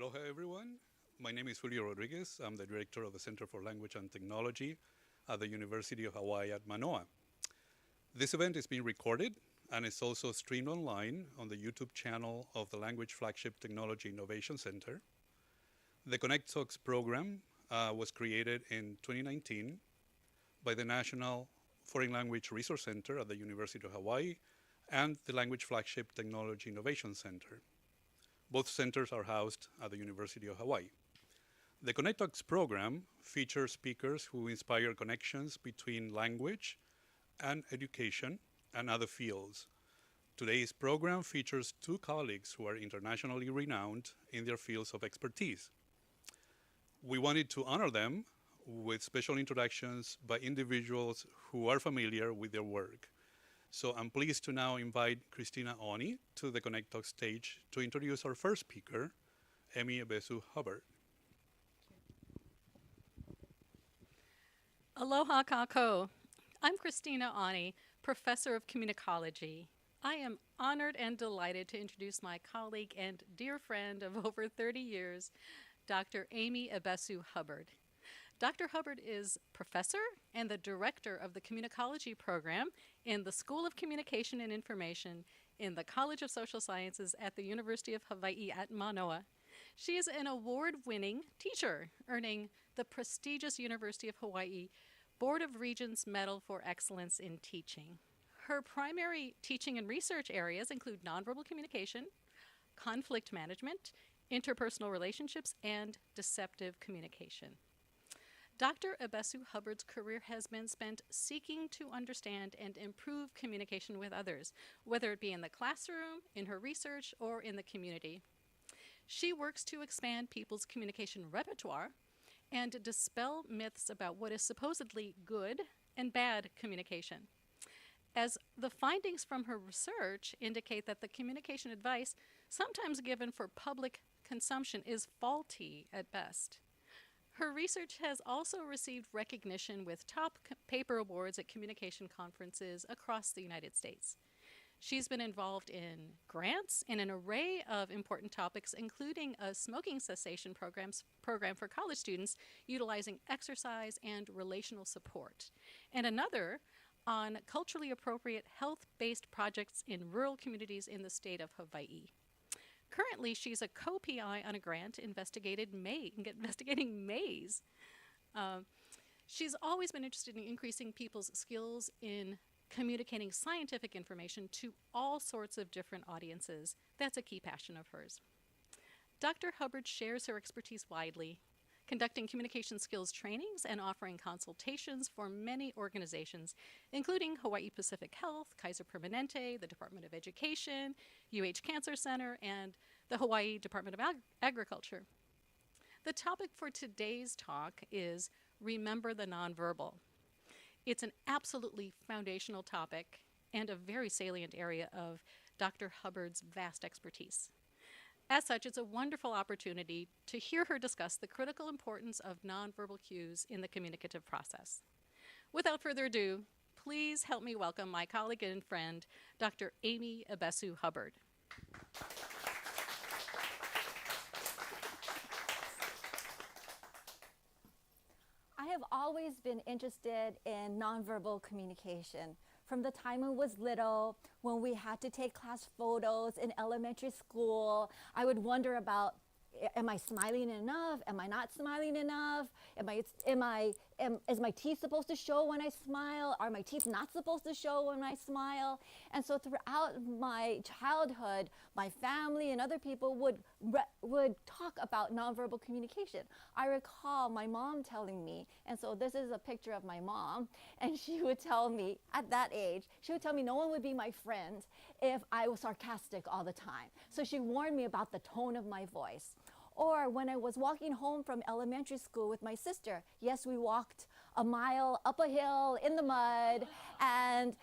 Aloha, everyone. My name is Julio Rodriguez. I'm the director of the Center for Language and Technology at the University of Hawaii at Manoa. This event is being recorded and is also streamed online on the YouTube channel of the Language Flagship Technology Innovation Center. The ConnecTalks program was created in 2019 by the National Foreign Language Resource Center at the University of Hawaii and the Language Flagship Technology Innovation Center. Both centers are housed at the University of Hawaii. The ConnecTalks program features speakers who inspire connections between language and education and other fields. Today's program features two colleagues who are internationally renowned in their fields of expertise. We wanted to honor them with special introductions by individuals who are familiar with their work. So I'm pleased to now invite Christina Oni to the ConnecTalks stage to introduce our first speaker, Emi Ebesu Hubbard. Aloha kako. I'm Christina Oni, professor of communicology. I am honored and delighted to introduce my colleague and dear friend of over 30 years, Dr. Amy Ebesu Hubbard. Dr. Hubbard is professor and the director of the communicology program in the School of Communication and Information in the College of Social Sciences at the University of Hawaii at Manoa. She is an award-winning teacher, earning the prestigious University of Hawaii Board of Regents Medal for Excellence in Teaching. Her primary teaching and research areas include nonverbal communication, conflict management, interpersonal relationships, and deceptive communication. Dr. Ebesu Hubbard's career has been spent seeking to understand and improve communication with others, whether it be in the classroom, in her research, or in the community. She works to expand people's communication repertoire and dispel myths about what is supposedly good and bad communication, as the findings from her research indicate that the communication advice sometimes given for public consumption is faulty at best. Her research has also received recognition with top paper awards at communication conferences across the United States. She's been involved in grants in an array of important topics, including a smoking cessation program for college students utilizing exercise and relational support, and another on culturally appropriate health-based projects in rural communities in the state of Hawaii. Currently, she's a co-PI on a grant investigating maize. She's always been interested in increasing people's skills in communicating scientific information to all sorts of different audiences. That's a key passion of hers. Dr. Hubbard shares her expertise widely, conducting communication skills trainings and offering consultations for many organizations, including Hawaii Pacific Health, Kaiser Permanente, the Department of Education, UH Cancer Center, and the Hawaii Department of Agriculture. The topic for today's talk is Remember the Nonverbal. It's an absolutely foundational topic and a very salient area of Dr. Hubbard's vast expertise. As such, it's a wonderful opportunity to hear her discuss the critical importance of nonverbal cues in the communicative process. Without further ado, please help me welcome my colleague and friend, Dr. Amy Ebesu Hubbard. I have always been interested in nonverbal communication. From the time I was little, when we had to take class photos in elementary school, I would wonder about, am I smiling enough? Am I not smiling enough? Is my teeth supposed to show when I smile? Are my teeth not supposed to show when I smile? And so throughout my childhood, my family and other people would talk about nonverbal communication. I recall my mom telling me, and so this is a picture of my mom, and she would tell me at that age, she would tell me no one would be my friend if I was sarcastic all the time. So she warned me about the tone of my voice. Or when I was walking home from elementary school with my sister, yes, we walked a mile up a hill in the mud, and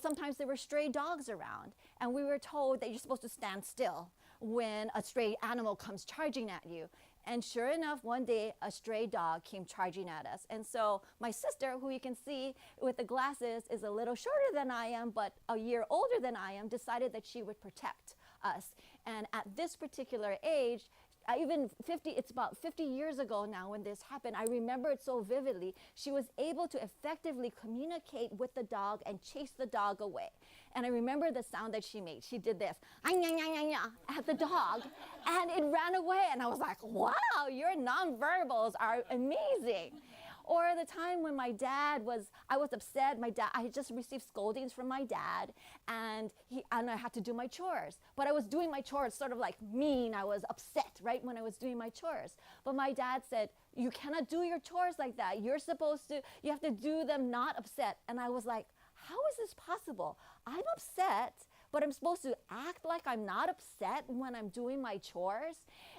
sometimes there were stray dogs around, and we were told that you're supposed to stand still when a stray animal comes charging at you. And sure enough, one day a stray dog came charging at us. And so my sister, who you can see with the glasses, is a little shorter than I am, but a year older than I am, decided that she would protect us. And at this particular age, it's about 50 years ago now when this happened. I remember it so vividly. She was able to effectively communicate with the dog and chase the dog away. And I remember the sound that she made. She did this at the dog, and it ran away. And I was like, wow, your nonverbals are amazing. Or the time when I was upset. I had just received scoldings from my dad, and I had to do my chores. But I was doing my chores sort of like mean. I was upset, right, when I was doing my chores. But my dad said, you cannot do your chores like that. You have to do them not upset. And I was like, how is this possible? I'm upset, but I'm supposed to act like I'm not upset when I'm doing my chores?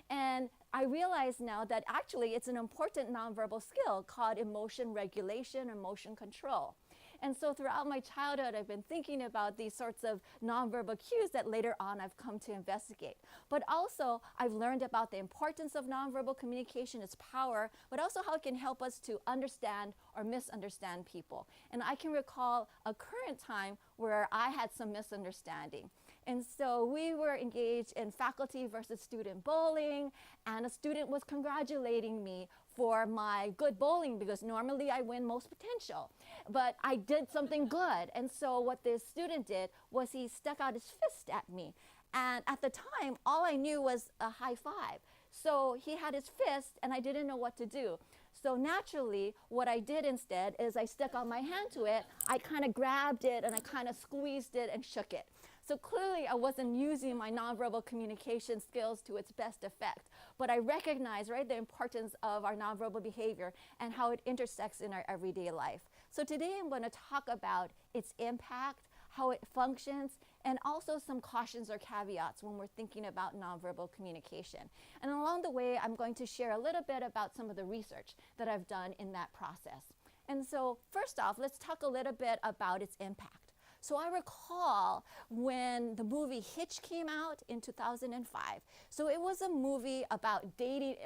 And I realize now that actually it's an important nonverbal skill called emotion regulation, emotion control. And so throughout my childhood, I've been thinking about these sorts of nonverbal cues that later on I've come to investigate. But also, I've learned about the importance of nonverbal communication, its power, but also how it can help us to understand or misunderstand people. And I can recall a current time where I had some misunderstanding. And so we were engaged in faculty versus student bowling, and a student was congratulating me for my good bowling because normally I win most potential. But I did something good. And so what this student did was he stuck out his fist at me. And at the time, all I knew was a high five. So he had his fist, and I didn't know what to do. So naturally, what I did instead is I stuck out my hand to it, I kind of grabbed it, and I kind of squeezed it and shook it. So clearly, I wasn't using my nonverbal communication skills to its best effect. But I recognize, right, the importance of our nonverbal behavior and how it intersects in our everyday life. So today, I'm going to talk about its impact, how it functions, and also some cautions or caveats when we're thinking about nonverbal communication. And along the way, I'm going to share a little bit about some of the research that I've done in that process. And so first off, let's talk a little bit about its impact. So I recall when the movie Hitch came out in 2005. So it was a movie about dating,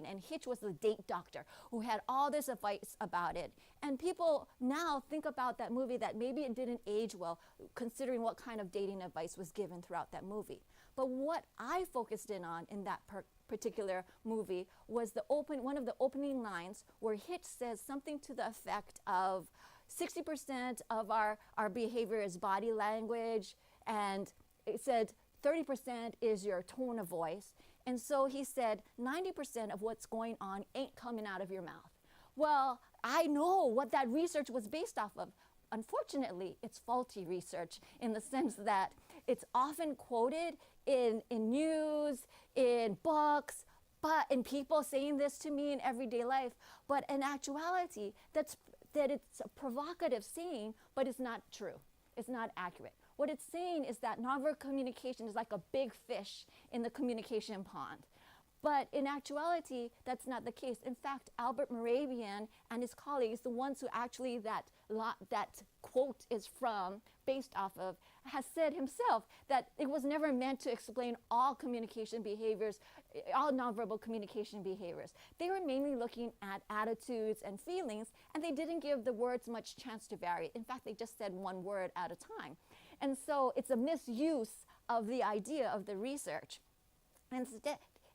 and Hitch was the date doctor who had all this advice about it. And people now think about that movie that maybe it didn't age well, considering what kind of dating advice was given throughout that movie. But what I focused in on in that particular movie was one of the opening lines where Hitch says something to the effect of, 60% of our behavior is body language, and it said 30% is your tone of voice. And so he said 90% of what's going on ain't coming out of your mouth. Well, I know what that research was based off of. Unfortunately, it's faulty research in the sense that it's often quoted in news, in books, but in people saying this to me in everyday life. But in actuality, that it's a provocative saying, but it's not true. It's not accurate. What it's saying is that nonverbal communication is like a big fish in the communication pond. But in actuality, that's not the case. In fact, Albert Moravian and his colleagues, the ones who actually that quote is based off of, has said himself that it was never meant to explain all communication behaviors, all nonverbal communication behaviors. They were mainly looking at attitudes and feelings, and they didn't give the words much chance to vary. In fact, they just said one word at a time. And so it's a misuse of the idea of the research.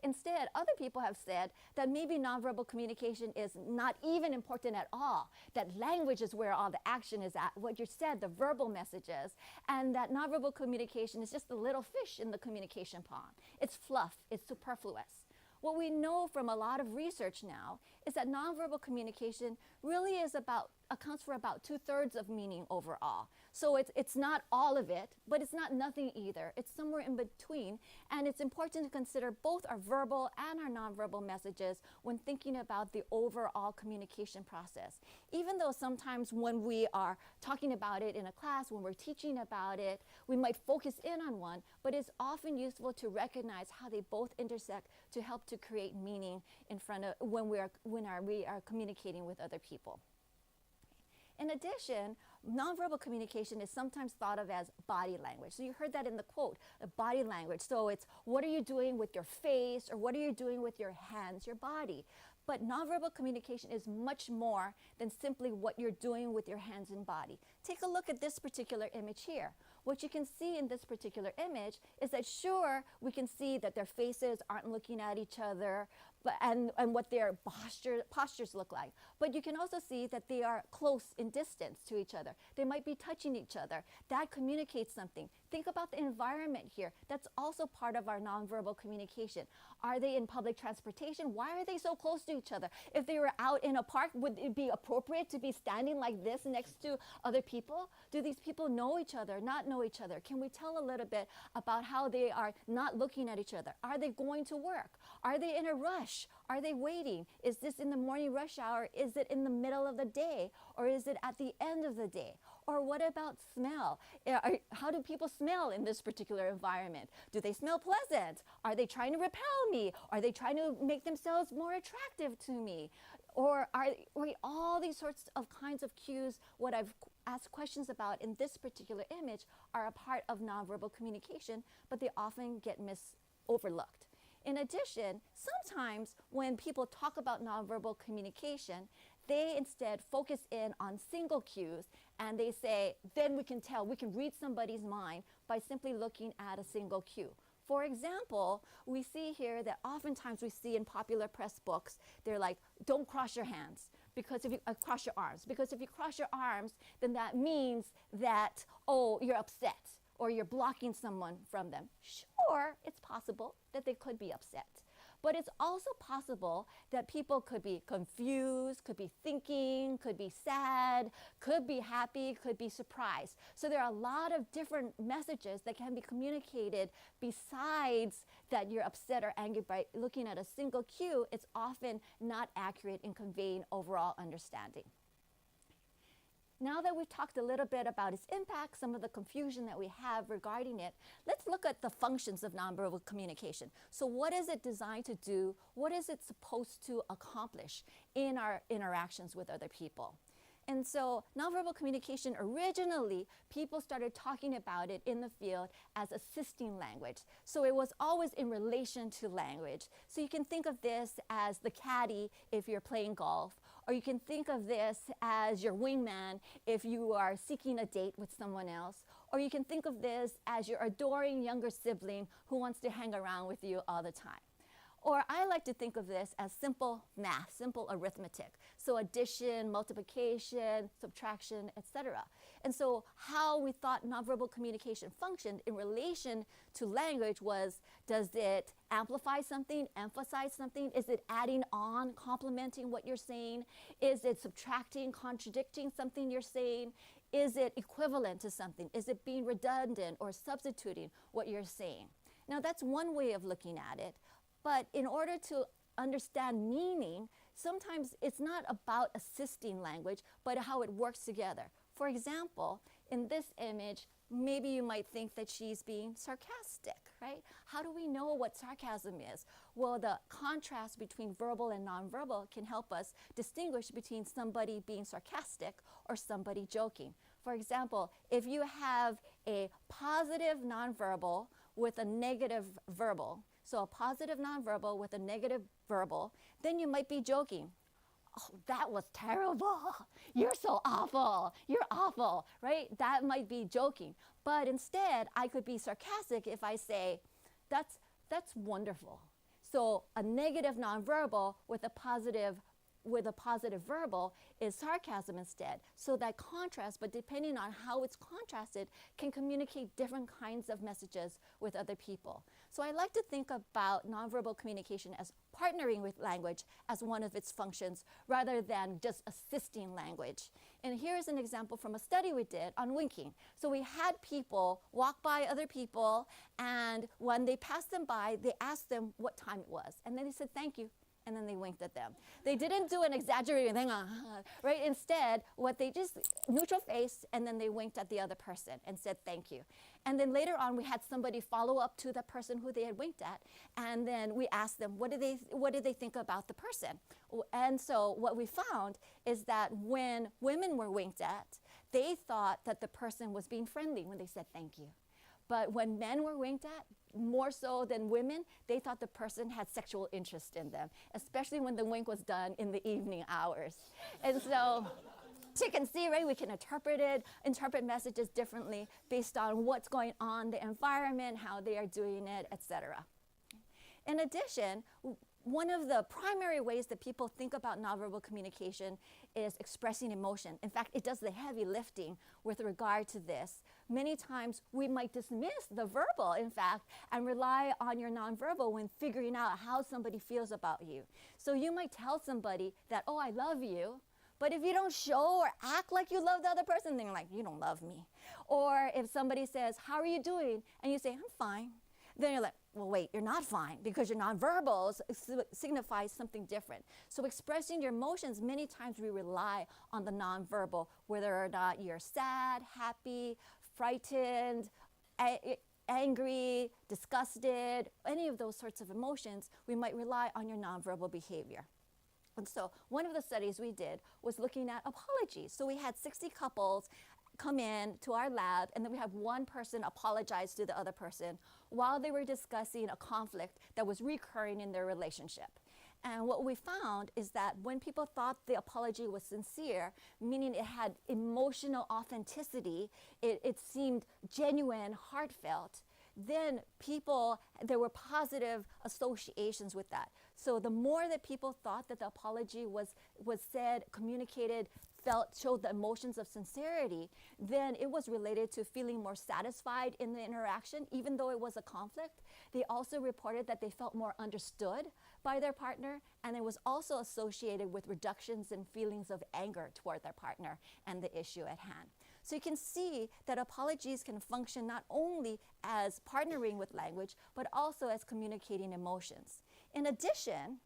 Instead, other people have said that maybe nonverbal communication is not even important at all, that language is where all the action is at, what you said, the verbal messages, and that nonverbal communication is just a little fish in the communication pond. It's fluff, it's superfluous. What we know from a lot of research now is that nonverbal communication really accounts for about 2/3 of meaning overall. So it's not all of it, but it's not nothing either. It's somewhere in between, and it's important to consider both our verbal and our nonverbal messages when thinking about the overall communication process. Even though sometimes when we are talking about it in a class, when we're teaching about it, we might focus in on one, but it's often useful to recognize how they both intersect to help to create meaning when we are communicating with other people. In addition, nonverbal communication is sometimes thought of as body language. So you heard that in the quote, body language. So it's what are you doing with your face, or what are you doing with your hands, your body. But nonverbal communication is much more than simply what you're doing with your hands and body. Take a look at this particular image here. What you can see in this particular image is that sure, we can see that their faces aren't looking at each other, and what their postures look like. But you can also see that they are close in distance to each other. They might be touching each other. That communicates something. Think about the environment here. That's also part of our nonverbal communication. Are they in public transportation? Why are they so close to each other? If they were out in a park, would it be appropriate to be standing like this next to other people? Do these people know each other, not know each other? Can we tell a little bit about how they are not looking at each other? Are they going to work? Are they in a rush? Are they waiting? Is this in the morning rush hour? Is it in the middle of the day? Or is it at the end of the day? Or what about smell? How do people smell in this particular environment? Do they smell pleasant? Are they trying to repel me? Are they trying to make themselves more attractive to me? Or are all these sorts of kinds of cues, what I've asked questions about in this particular image, are a part of nonverbal communication, but they often get overlooked. In addition, sometimes when people talk about nonverbal communication, they instead focus in on single cues and they say, then we can tell, we can read somebody's mind by simply looking at a single cue. For example, we see here that oftentimes we see in popular press books, they're like, don't cross your hands, because if you cross your arms, because if you cross your arms, then that means that, oh, you're upset, or you're blocking someone from them. Sure, it's possible that they could be upset. But it's also possible that people could be confused, could be thinking, could be sad, could be happy, could be surprised. So there are a lot of different messages that can be communicated besides that you're upset or angry by looking at a single cue. It's often not accurate in conveying overall understanding. Now that we've talked a little bit about its impact, some of the confusion that we have regarding it, let's look at the functions of nonverbal communication. So what is it designed to do? What is it supposed to accomplish in our interactions with other people? And so nonverbal communication, originally, people started talking about it in the field as assisting language. So it was always in relation to language. So you can think of this as the caddy if you're playing golf, or you can think of this as your wingman if you are seeking a date with someone else, or you can think of this as your adoring younger sibling who wants to hang around with you all the time. Or I like to think of this as simple math, simple arithmetic. So addition, multiplication, subtraction, etc. And so how we thought nonverbal communication functioned in relation to language was, does it amplify something, emphasize something? Is it adding on, complementing what you're saying? Is it subtracting, contradicting something you're saying? Is it equivalent to something? Is it being redundant or substituting what you're saying? Now that's one way of looking at it. But in order to understand meaning, sometimes it's not about assisting language, but how it works together. For example, in this image, maybe you might think that she's being sarcastic, right? How do we know what sarcasm is? Well, the contrast between verbal and nonverbal can help us distinguish between somebody being sarcastic or somebody joking. For example, if you have a positive nonverbal with a negative verbal, so a positive nonverbal with a negative verbal, then you might be joking. Oh, that was terrible. You're so awful. You're awful, right? That might be joking. But instead, I could be sarcastic if I say, that's wonderful. So a negative nonverbal with a positive verbal is sarcasm instead. So that contrast, but depending on how it's contrasted, can communicate different kinds of messages with other people. So I like to think about nonverbal communication as partnering with language as one of its functions rather than just assisting language. And here's an example from a study we did on winking. So we had people walk by other people, and when they passed them by, they asked them what time it was. And then they said, thank you. And then they winked at them. They didn't do an exaggerated thing, right? Instead, what they just, neutral face, and then they winked at the other person and said thank you. And then later on, we had somebody follow up to the person who they had winked at, and then we asked them, what did they think about the person? And so what we found is that when women were winked at, they thought that the person was being friendly when they said thank you. But when men were winked at, more so than women, they thought the person had sexual interest in them, especially when the wink was done in the evening hours. And so you can see, right, we can interpret messages differently based on what's going on, the environment, how they are doing it, etc. In addition, one of the primary ways that people think about nonverbal communication is expressing emotion. In fact, it does the heavy lifting with regard to this. Many times we might dismiss the verbal, in fact, and rely on your nonverbal when figuring out how somebody feels about you. So you might tell somebody that, oh, I love you, but if you don't show or act like you love the other person, then you're like, you don't love me. Or if somebody says, how are you doing? And you say, I'm fine. Then you're like, well, wait, you're not fine, because your nonverbals signifies something different. So expressing your emotions, many times we rely on the nonverbal, whether or not you're sad, happy, frightened, angry, disgusted, any of those sorts of emotions, we might rely on your nonverbal behavior. And so one of the studies we did was looking at apologies. So we had 60 couples come in to our lab, and then we have one person apologize to the other person while they were discussing a conflict that was recurring in their relationship. And what we found is that when people thought the apology was sincere, meaning it had emotional authenticity, it seemed genuine, heartfelt, then there were positive associations with that. So the more that people thought that the apology was said, communicated, showed the emotions of sincerity, then it was related to feeling more satisfied in the interaction, even though it was a conflict. They also reported that they felt more understood by their partner, and it was also associated with reductions in feelings of anger toward their partner and the issue at hand. So you can see that apologies can function not only as partnering with language, but also as communicating emotions. In addition,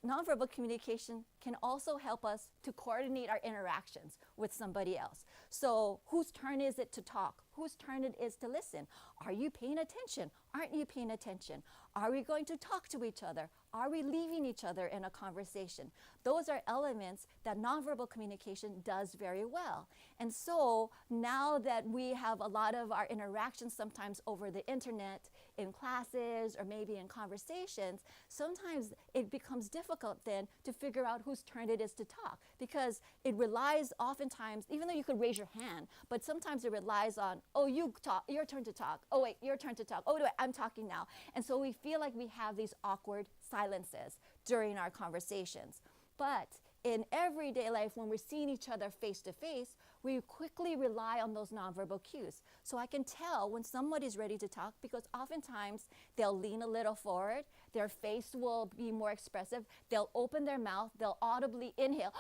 nonverbal communication can also help us to coordinate our interactions with somebody else. So whose turn is it to talk? Whose turn it is to listen? Are you paying attention? Aren't you paying attention? Are we going to talk to each other? Are we leaving each other in a conversation? Those are elements that nonverbal communication does very well. And so now that we have a lot of our interactions sometimes over the internet, in classes, or maybe in conversations, sometimes it becomes difficult then to figure out whose turn it is to talk, because it relies oftentimes, even though you could raise your hand, but sometimes it relies on, oh, you talk, your turn to talk. Oh, wait, your turn to talk. Oh, wait, I'm talking now. And so we feel like we have these awkward silences during our conversations. But in everyday life, when we're seeing each other face to face, we quickly rely on those nonverbal cues. So I can tell when somebody's ready to talk, because oftentimes they'll lean a little forward, their face will be more expressive, they'll open their mouth, they'll audibly inhale,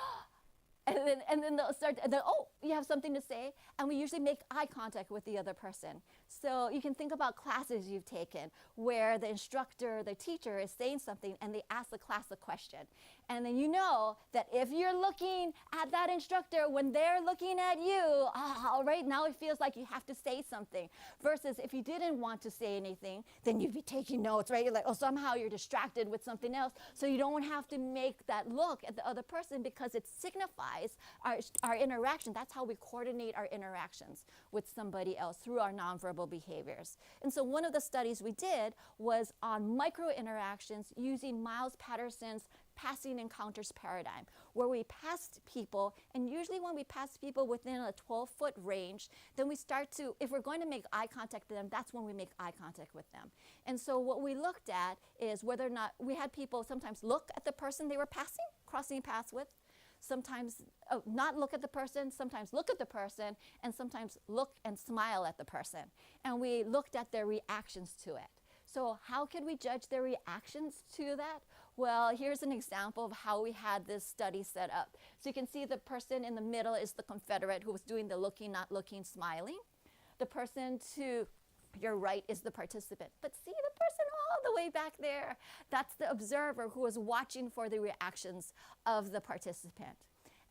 and then they'll start, and then, oh, you have something to say? And we usually make eye contact with the other person. So you can think about classes you've taken where the instructor, the teacher is saying something and they ask the class a question. And then you know that if you're looking at that instructor when they're looking at you, right now it feels like you have to say something. Versus if you didn't want to say anything, then you'd be taking notes, right? You're like, oh, somehow you're distracted with something else. So you don't have to make that look at the other person, because it signifies our interaction. That's how we coordinate our interactions with somebody else, through our nonverbal behaviors. And so one of the studies we did was on micro interactions using Miles Patterson's passing encounters paradigm, where we passed people, and usually when we pass people within a 12-foot range, then we start to, if we're going to make eye contact with them, that's when we make eye contact with them. And so what we looked at is whether or not we had people sometimes look at the person they were passing, crossing paths with, sometimes not look at the person, sometimes look at the person, and sometimes look and smile at the person. And we looked at their reactions to it. So how could we judge their reactions to that? Well, here's an example of how we had this study set up. So you can see the person in the middle is the Confederate who was doing the looking, not looking, smiling. The person to your right is the participant. But see the person all the way back there? That's the observer who was watching for the reactions of the participant.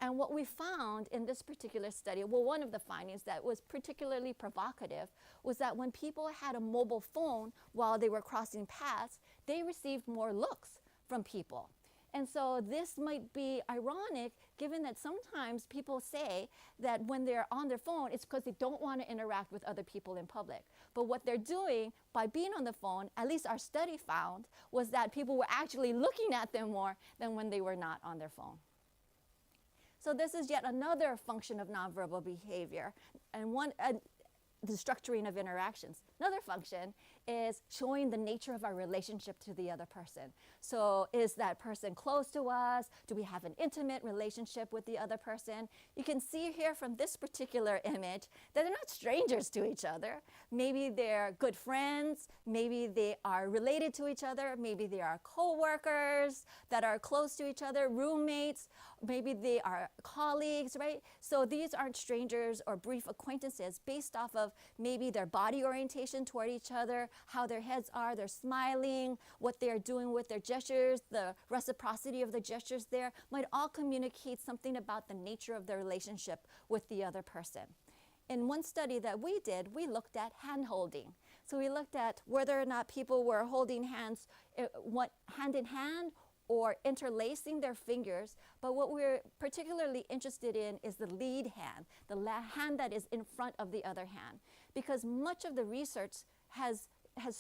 And what we found in this particular study, well, one of the findings that was particularly provocative was that when people had a mobile phone while they were crossing paths, they received more looks from people. And so this might be ironic given that sometimes people say that when they're on their phone, it's because they don't want to interact with other people in public. But what they're doing by being on the phone, at least our study found, was that people were actually looking at them more than when they were not on their phone. So this is yet another function of nonverbal behavior, and the structuring of interactions. Another function is showing the nature of our relationship to the other person. So is that person close to us? Do we have an intimate relationship with the other person? You can see here from this particular image that they're not strangers to each other. Maybe they're good friends. Maybe they are related to each other. Maybe they are co-workers that are close to each other, roommates. Maybe they are colleagues, right? So these aren't strangers or brief acquaintances based off of maybe their body orientation toward each other, how their heads are, they're smiling, what they're doing with their gestures, the reciprocity of the gestures there might all communicate something about the nature of their relationship with the other person. In one study that we did, we looked at hand holding. So we looked at whether or not people were holding hands hand in hand or interlacing their fingers, but what we're particularly interested in is the lead hand, the hand that is in front of the other hand, because much of the research has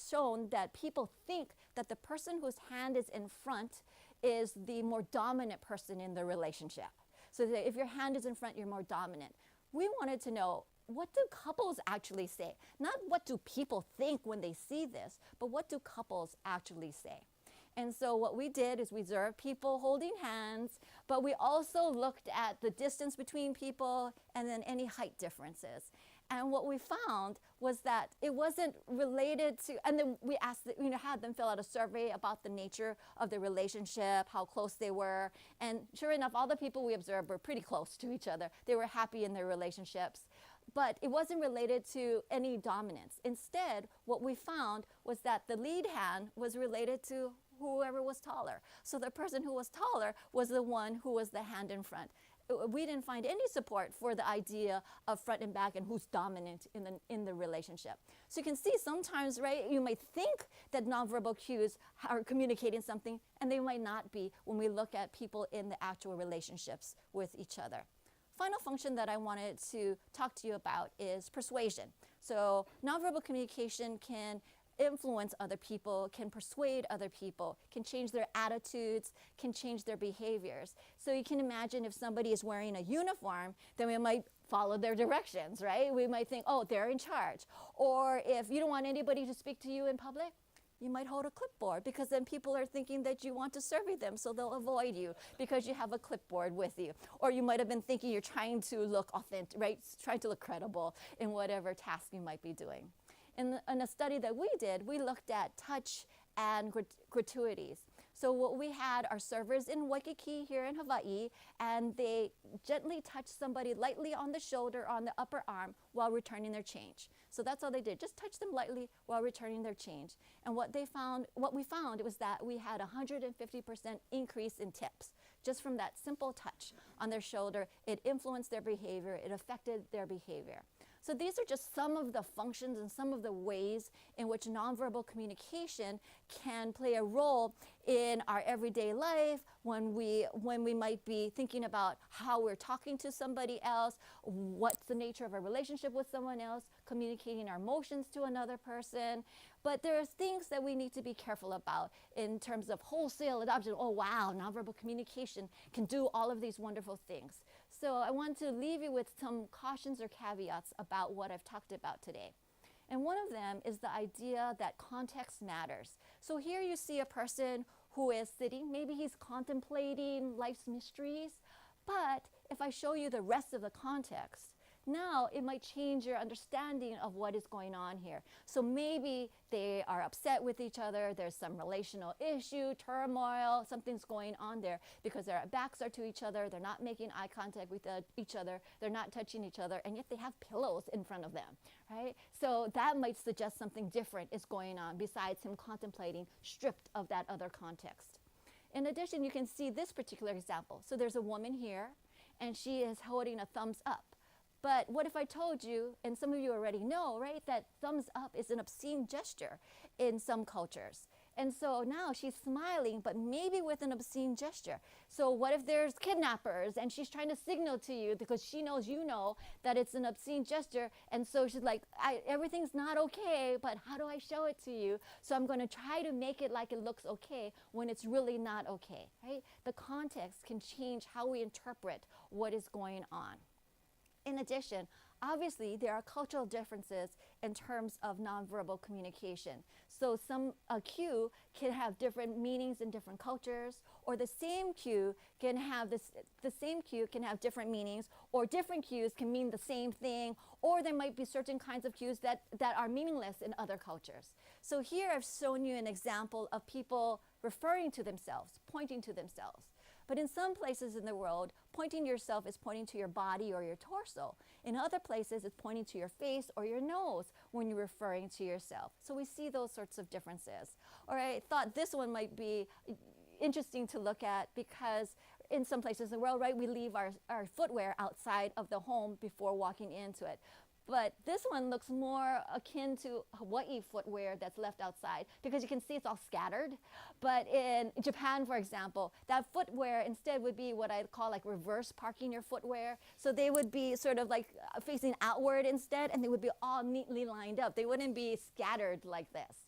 shown that people think that the person whose hand is in front is the more dominant person in the relationship. So that if your hand is in front, you're more dominant. We wanted to know, what do couples actually say? Not what do people think when they see this, but what do couples actually say? And so what we did is we observed people holding hands, but we also looked at the distance between people and then any height differences. And what we found was that it wasn't related to, and then we asked, had them fill out a survey about the nature of the relationship, how close they were. And sure enough, all the people we observed were pretty close to each other. They were happy in their relationships. But it wasn't related to any dominance. Instead, what we found was that the lead hand was related to whoever was taller. So the person who was taller was the one who was the hand in front. We didn't find any support for the idea of front and back and who's dominant in the relationship. So you can see sometimes, right, you might think that nonverbal cues are communicating something, and they might not be when we look at people in the actual relationships with each other. Final function that I wanted to talk to you about is persuasion. So nonverbal communication can influence other people, can persuade other people, can change their attitudes, can change their behaviors. So you can imagine if somebody is wearing a uniform, then we might follow their directions, right? We might think, oh, they're in charge. Or if you don't want anybody to speak to you in public, you might hold a clipboard, because then people are thinking that you want to survey them, so they'll avoid you because you have a clipboard with you. Or you might have been thinking you're trying to look authentic, right? Trying to look credible in whatever task you might be doing. In a study that we did, we looked at touch and gratuities. So what we had are servers in Waikiki here in Hawaii, and they gently touched somebody lightly on the shoulder, on the upper arm, while returning their change. So that's all they did, just touch them lightly while returning their change. And what we found was that we had a 150% increase in tips just from that simple touch on their shoulder. It influenced their behavior, it affected their behavior. So these are just some of the functions and some of the ways in which nonverbal communication can play a role in our everyday life when we might be thinking about how we're talking to somebody else, what's the nature of our relationship with someone else, communicating our emotions to another person. But there are things that we need to be careful about in terms of wholesale adoption. Oh, wow, nonverbal communication can do all of these wonderful things. So I want to leave you with some cautions or caveats about what I've talked about today. And one of them is the idea that context matters. So here you see a person who is sitting, maybe he's contemplating life's mysteries, but if I show you the rest of the context, now it might change your understanding of what is going on here. So maybe they are upset with each other, there's some relational issue, turmoil, something's going on there because their backs are to each other, they're not making eye contact with each other, they're not touching each other, and yet they have pillows in front of them, right? So that might suggest something different is going on besides him contemplating, stripped of that other context. In addition, you can see this particular example. So there's a woman here, and she is holding a thumbs up. But what if I told you, and some of you already know, right, that thumbs up is an obscene gesture in some cultures. And so now she's smiling, but maybe with an obscene gesture. So what if there's kidnappers and she's trying to signal to you because she knows you know that it's an obscene gesture. And so she's like, everything's not okay, but how do I show it to you? So I'm going to try to make it like it looks okay when it's really not okay, right? The context can change how we interpret what is going on. In addition, obviously, there are cultural differences in terms of nonverbal communication. So a cue can have different meanings in different cultures, or the same cue can have different meanings, or different cues can mean the same thing, or there might be certain kinds of cues that are meaningless in other cultures. So here I've shown you an example of people referring to themselves, pointing to themselves. But in some places in the world, pointing to yourself is pointing to your body or your torso. In other places, it's pointing to your face or your nose when you're referring to yourself. So we see those sorts of differences. Or I thought this one might be interesting to look at because in some places in the world, right, we leave our footwear outside of the home before walking into it. But this one looks more akin to Hawaii footwear that's left outside because you can see it's all scattered. But in Japan, for example, that footwear instead would be what I'd call like reverse parking your footwear. So they would be sort of like facing outward instead, and they would be all neatly lined up. They wouldn't be scattered like this.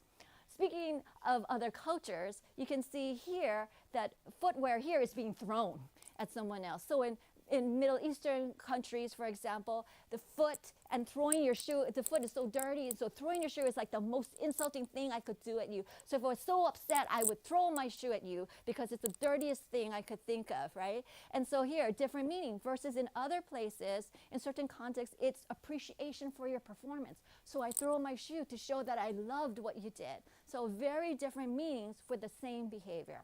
Speaking of other cultures, you can see here that footwear here is being thrown at someone else. So in Middle Eastern countries, for example, the foot and throwing your shoe, the foot is so dirty, and so throwing your shoe is like the most insulting thing I could do at you. So if I was so upset, I would throw my shoe at you because it's the dirtiest thing I could think of, right? And so here, different meaning versus in other places, in certain contexts, it's appreciation for your performance. So I throw my shoe to show that I loved what you did. So very different meanings for the same behavior.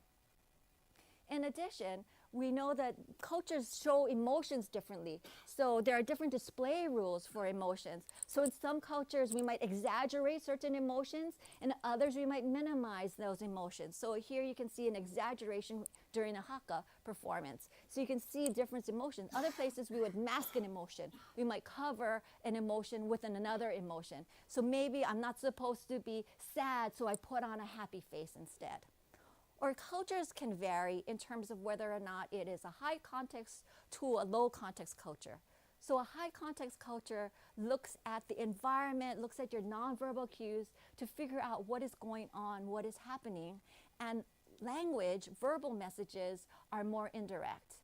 In addition, we know that cultures show emotions differently. So there are different display rules for emotions. So in some cultures, we might exaggerate certain emotions. In others, we might minimize those emotions. So here you can see an exaggeration during a haka performance. So you can see different emotions. Other places, we would mask an emotion. We might cover an emotion with another emotion. So maybe I'm not supposed to be sad, so I put on a happy face instead. Or cultures can vary in terms of whether or not it is a high context to a low context culture. So a high context culture looks at the environment, looks at your nonverbal cues to figure out what is going on, what is happening. And language, verbal messages are more indirect.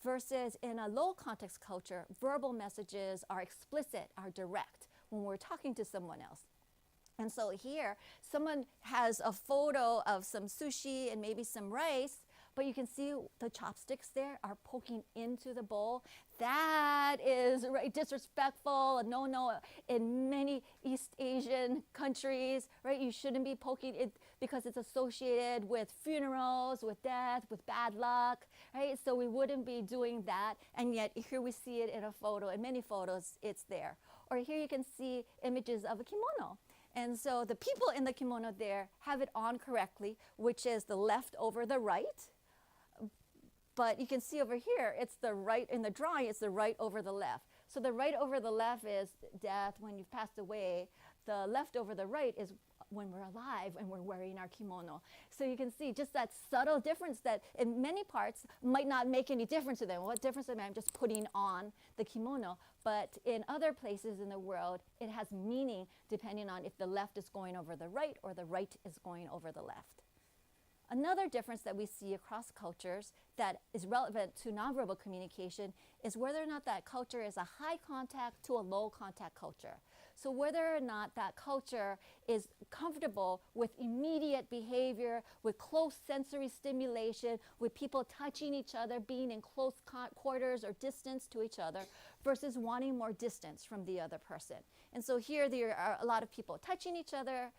Versus in a low context culture, verbal messages are explicit, are direct when we're talking to someone else. And so here, someone has a photo of some sushi and maybe some rice, but you can see the chopsticks there are poking into the bowl. That is right, disrespectful, a no-no in many East Asian countries, right? You shouldn't be poking it because it's associated with funerals, with death, with bad luck, right? So we wouldn't be doing that, and yet here we see it in a photo. In many photos, it's there. Or here you can see images of a kimono. And so the people in the kimono there have it on correctly, which is the left over the right. But you can see over here, it's the right, in the drawing, it's the right over the left. So the right over the left is death, when you've passed away. The left over the right is when we're alive and we're wearing our kimono. So you can see just that subtle difference that in many parts might not make any difference to them. What difference am I? I'm just putting on the kimono. But in other places in the world, it has meaning depending on if the left is going over the right or the right is going over the left. Another difference that we see across cultures that is relevant to nonverbal communication is whether or not that culture is a high contact to a low contact culture. So whether or not that culture is comfortable with immediate behavior, with close sensory stimulation, with people touching each other, being in close quarters or distance to each other, versus wanting more distance from the other person. And so here there are a lot of people touching each other,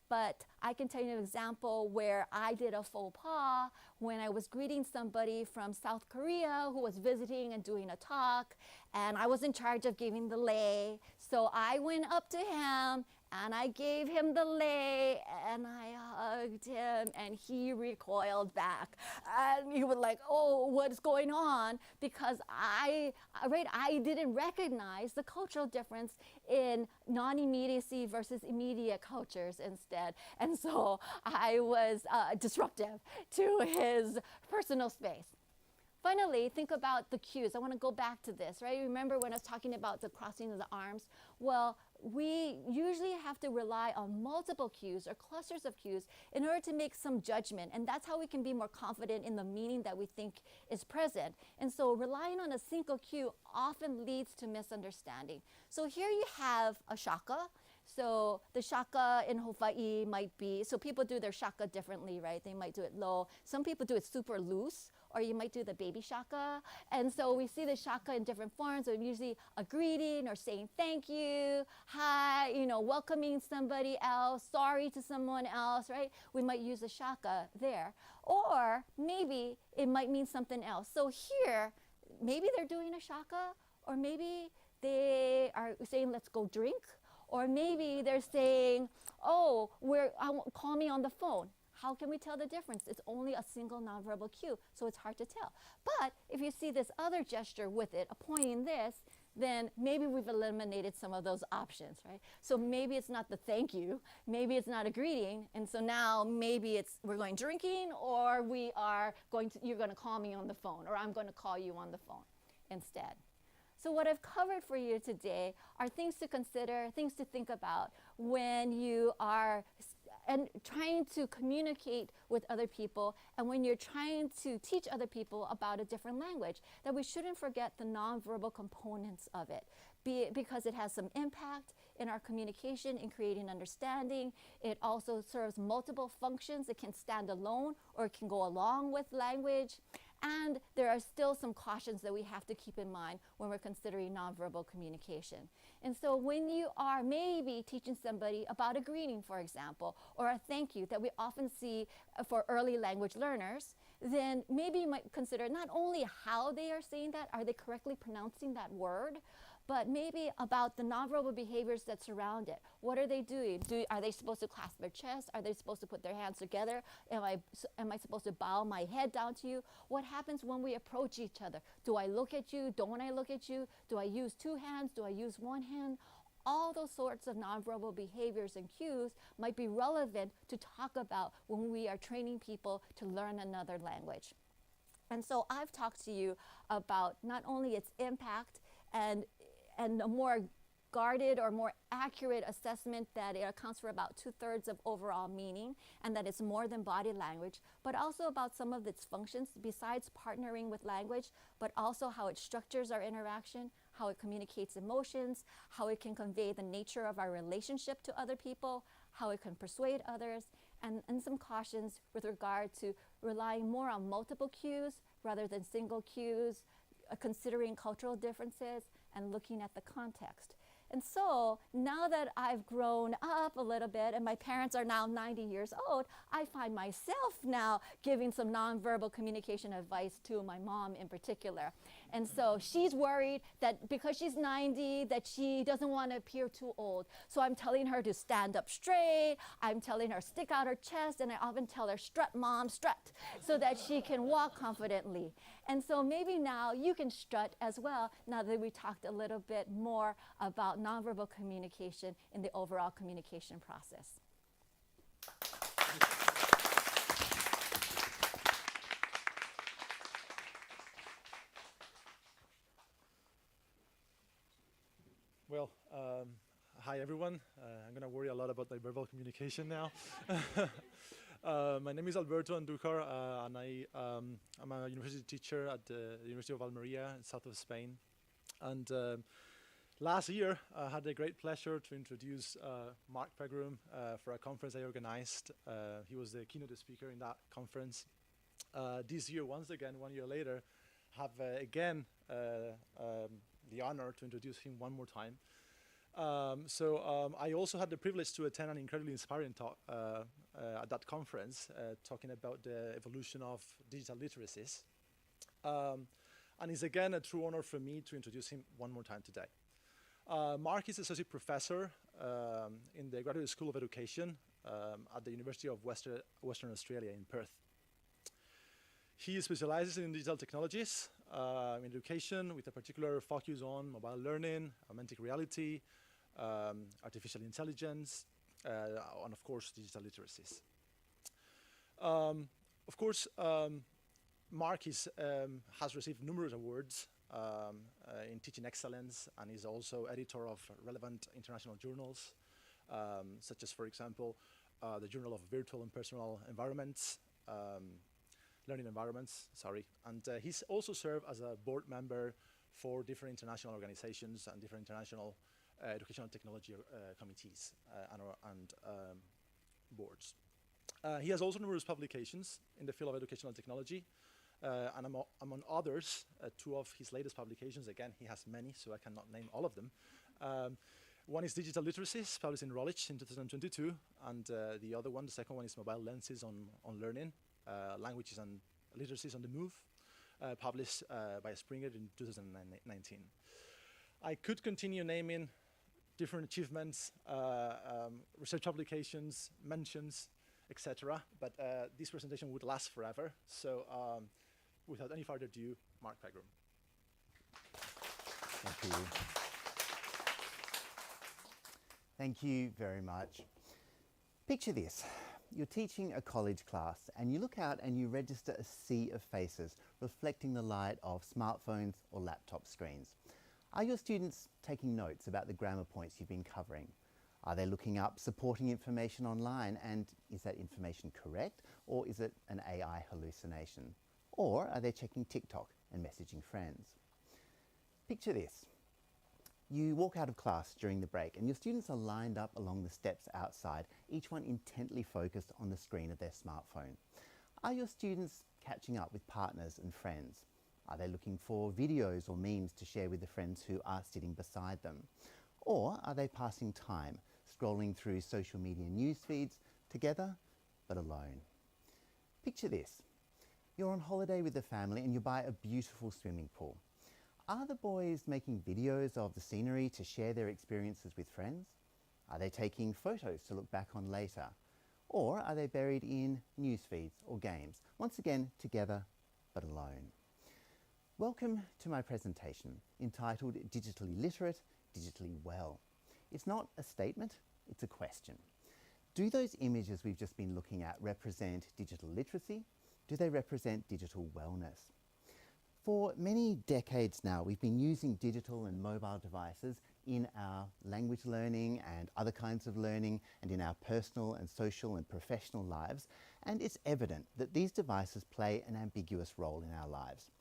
but I can tell you an example where I did a faux pas when I was greeting somebody from South Korea who was visiting and doing a talk, and I was in charge of giving the lei. So I went up to him, And I gave him the lei, and I hugged him, and he recoiled back. And he was like, oh, what's going on? Because I didn't recognize the cultural difference in non-immediacy versus immediate cultures instead. And so I was disruptive to his personal space. Finally, think about the cues. I want to go back to this, right? Remember when I was talking about the crossing of the arms? Well, we usually have to rely on multiple cues or clusters of cues in order to make some judgment. And that's how we can be more confident in the meaning that we think is present. And so relying on a single cue often leads to misunderstanding. So here you have a shaka. So the shaka in Hawaii might be, so people do their shaka differently, right? They might do it low. Some people do it super loose, or you might do the baby shaka. And so we see the shaka in different forms. So usually a greeting or saying thank you, hi, welcoming somebody else, sorry to someone else, right? We might use the shaka there. Or maybe it might mean something else. So here, maybe they're doing a shaka, or maybe they are saying let's go drink. Or maybe they're saying, oh, call me on the phone. How can we tell the difference? It's only a single nonverbal cue, so it's hard to tell. But if you see this other gesture with it, pointing this, then maybe we've eliminated some of those options, right? So maybe it's not the thank you, maybe it's not a greeting, and so now maybe we're going drinking, or you're going to call me on the phone, or I'm going to call you on the phone instead. So what I've covered for you today are things to consider, things to think about when you are trying to communicate with other people, and when you're trying to teach other people about a different language, that we shouldn't forget the nonverbal components of it, because it has some impact in our communication, in creating understanding. It also serves multiple functions. It can stand alone, or it can go along with language. And there are still some cautions that we have to keep in mind when we're considering nonverbal communication. And so when you are maybe teaching somebody about a greeting, for example, or a thank you that we often see for early language learners, then maybe you might consider not only how they are saying that, are they correctly pronouncing that word, but maybe about the nonverbal behaviors that surround it. What are they doing? Are they supposed to clasp their chest? Are they supposed to put their hands together? Am I supposed to bow my head down to you? What happens when we approach each other? Do I look at you? Don't I look at you? Do I use two hands? Do I use one hand? All those sorts of nonverbal behaviors and cues might be relevant to talk about when we are training people to learn another language. And so I've talked to you about not only its impact and a more guarded or more accurate assessment that it accounts for about 2/3 of overall meaning, and that it's more than body language, but also about some of its functions besides partnering with language, but also how it structures our interaction, how it communicates emotions, how it can convey the nature of our relationship to other people, how it can persuade others, and some cautions with regard to relying more on multiple cues rather than single cues, considering cultural differences, and looking at the context. And so now that I've grown up a little bit and my parents are now 90 years old, I find myself now giving some nonverbal communication advice to my mom in particular. And so she's worried that because she's 90 that she doesn't want to appear too old. So I'm telling her to stand up straight, I'm telling her stick out her chest, and I often tell her strut mom, strut, so that she can walk confidently. And so maybe now you can strut as well, now that we talked a little bit more about nonverbal communication in the overall communication process. Well, hi everyone. I'm going to worry a lot about my verbal communication now. My name is Alberto Andújar, and I'm a university teacher at the University of Almeria in south of Spain. And last year, I had the great pleasure to introduce Mark Pegram for a conference I organized. He was the keynote speaker in that conference. This year, once again, 1 year later, have again the honor to introduce him one more time. I also had the privilege to attend an incredibly inspiring talk at that conference, talking about the evolution of digital literacies. And it's again a true honor for me to introduce him one more time today. Mark is associate professor in the Graduate School of Education at the University of Western Australia in Perth. He specializes in digital technologies in education with a particular focus on mobile learning, augmented reality, artificial intelligence, and of course digital literacies. Of course, Mark has received numerous awards in teaching excellence and is also editor of relevant international journals, such as, for example, the Journal of Virtual and Personal Environments, Learning Environments, sorry. And he's also served as a board member for different international organizations and different international educational technology committees and boards. He has also numerous publications in the field of educational technology, and among others, two of his latest publications, again, he has many, so I cannot name all of them. One is Digital Literacies, published in Routledge in 2022, and the other one, the second one, is Mobile Lenses on Learning, Languages and Literacies on the Move, published by Springer in 2019. I could continue naming different achievements, research publications, mentions, etc. But this presentation would last forever. So without any further ado, Mark Pegram. Thank you. Thank you very much. Picture this. You're teaching a college class and you look out and you register a sea of faces reflecting the light of smartphones or laptop screens. Are your students taking notes about the grammar points you've been covering? Are they looking up supporting information online, and is that information correct, or is it an AI hallucination? Or are they checking TikTok and messaging friends? Picture this. You walk out of class during the break and your students are lined up along the steps outside, each one intently focused on the screen of their smartphone. Are your students catching up with partners and friends? Are they looking for videos or memes to share with the friends who are sitting beside them? Or are they passing time, scrolling through social media news feeds together but alone? Picture this. You're on holiday with the family and you buy a beautiful swimming pool. Are the boys making videos of the scenery to share their experiences with friends? Are they taking photos to look back on later? Or are they buried in news feeds or games, once again together but alone? Welcome to my presentation entitled Digitally Literate, Digitally Well. It's not a statement, it's a question. Do those images we've just been looking at represent digital literacy? Do they represent digital wellness? For many decades now, we've been using digital and mobile devices in our language learning and other kinds of learning, and in our personal and social and professional lives, and it's evident that these devices play an ambiguous role in our lives.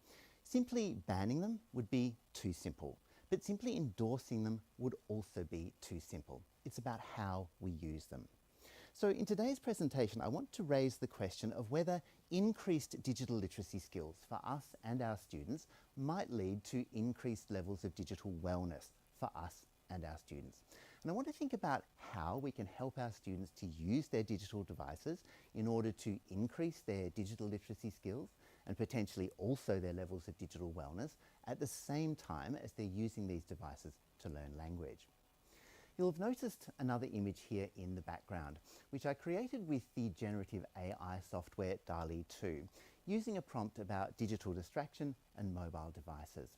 Simply banning them would be too simple, but simply endorsing them would also be too simple. It's about how we use them. So in today's presentation, I want to raise the question of whether increased digital literacy skills for us and our students might lead to increased levels of digital wellness for us and our students. And I want to think about how we can help our students to use their digital devices in order to increase their digital literacy skills and potentially also their levels of digital wellness at the same time as they're using these devices to learn language. You'll have noticed another image here in the background, which I created with the generative AI software DALL-E 2, using a prompt about digital distraction and mobile devices.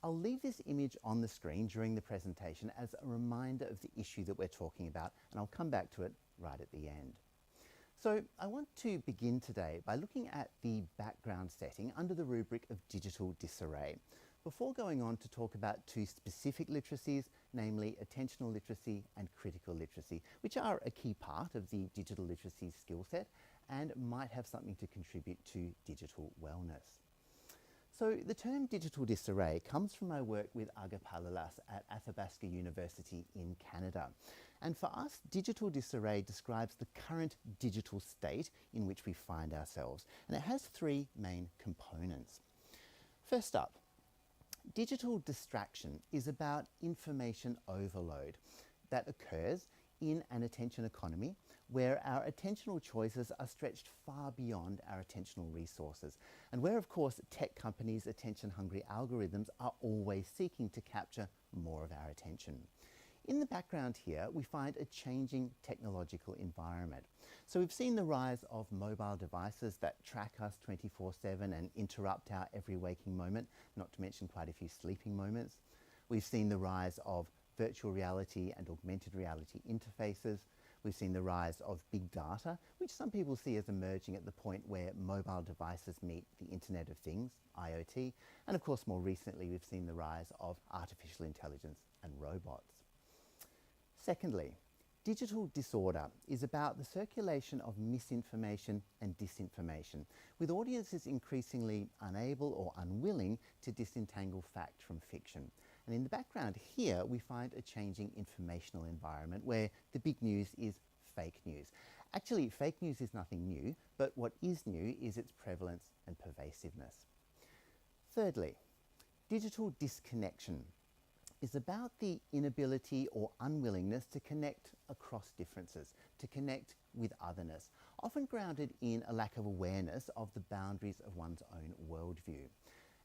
I'll leave this image on the screen during the presentation as a reminder of the issue that we're talking about, and I'll come back to it right at the end. So I want to begin today by looking at the background setting under the rubric of digital disarray, before going on to talk about two specific literacies, namely attentional literacy and critical literacy, which are a key part of the digital literacy skill set and might have something to contribute to digital wellness. So the term digital disarray comes from my work with Aga Palalas at Athabasca University in Canada. And for us, digital disarray describes the current digital state in which we find ourselves. And it has three main components. First up, digital distraction is about information overload that occurs in an attention economy where our attentional choices are stretched far beyond our attentional resources, and where, of course, tech companies' attention-hungry algorithms are always seeking to capture more of our attention. In the background here, we find a changing technological environment. So we've seen the rise of mobile devices that track us 24/7 and interrupt our every waking moment, not to mention quite a few sleeping moments. We've seen the rise of virtual reality and augmented reality interfaces. We've seen the rise of big data, which some people see as emerging at the point where mobile devices meet the Internet of Things, IoT. And of course, more recently, we've seen the rise of artificial intelligence and robots. Secondly, digital disorder is about the circulation of misinformation and disinformation, with audiences increasingly unable or unwilling to disentangle fact from fiction. And in the background here, we find a changing informational environment where the big news is fake news. Actually, fake news is nothing new, but what is new is its prevalence and pervasiveness. Thirdly, digital disconnection is about the inability or unwillingness to connect across differences, to connect with otherness, often grounded in a lack of awareness of the boundaries of one's own worldview.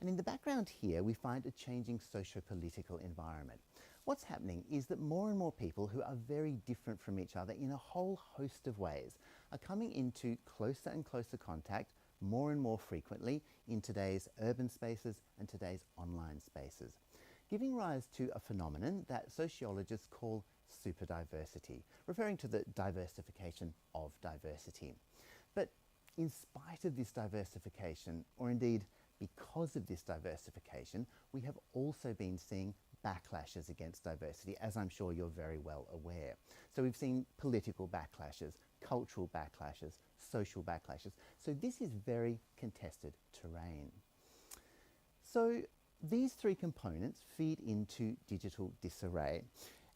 And in the background here, we find a changing socio-political environment. What's happening is that more and more people who are very different from each other in a whole host of ways are coming into closer and closer contact more and more frequently in today's urban spaces and today's online spaces, giving rise to a phenomenon that sociologists call superdiversity, referring to the diversification of diversity. But in spite of this diversification, or indeed because of this diversification, we have also been seeing backlashes against diversity, as I'm sure you're very well aware. So we've seen political backlashes, cultural backlashes, social backlashes. So this is very contested terrain. So these three components feed into digital disarray,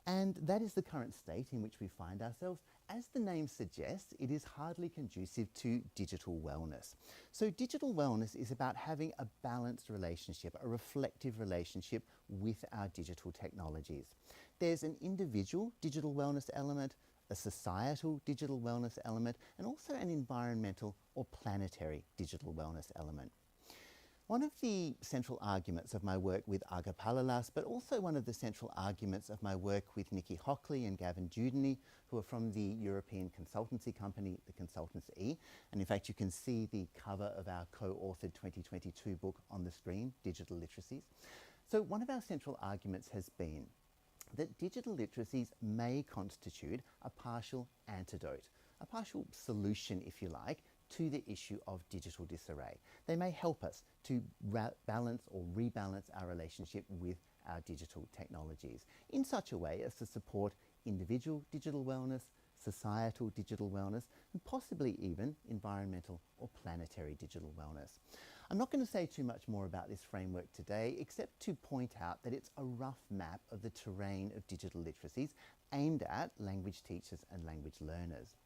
and that is the current state in which we find ourselves. As the name suggests, it is hardly conducive to digital wellness. So digital wellness is about having a balanced relationship, a reflective relationship with our digital technologies. There's an individual digital wellness element, a societal digital wellness element, and also an environmental or planetary digital wellness element. One of the central arguments of my work with Aga Palalas, but also one of the central arguments of my work with Nikki Hockley and Gavin Dudney, who are from the European consultancy company, The Consultants E. And in fact, you can see the cover of our co-authored 2022 book on the screen, Digital Literacies. So one of our central arguments has been that digital literacies may constitute a partial antidote, a partial solution, if you like, to the issue of digital disarray. They may help us to balance or rebalance our relationship with our digital technologies in such a way as to support individual digital wellness, societal digital wellness, and possibly even environmental or planetary digital wellness. I'm not going to say too much more about this framework today, except to point out that it's a rough map of the terrain of digital literacies aimed at language teachers and language learners.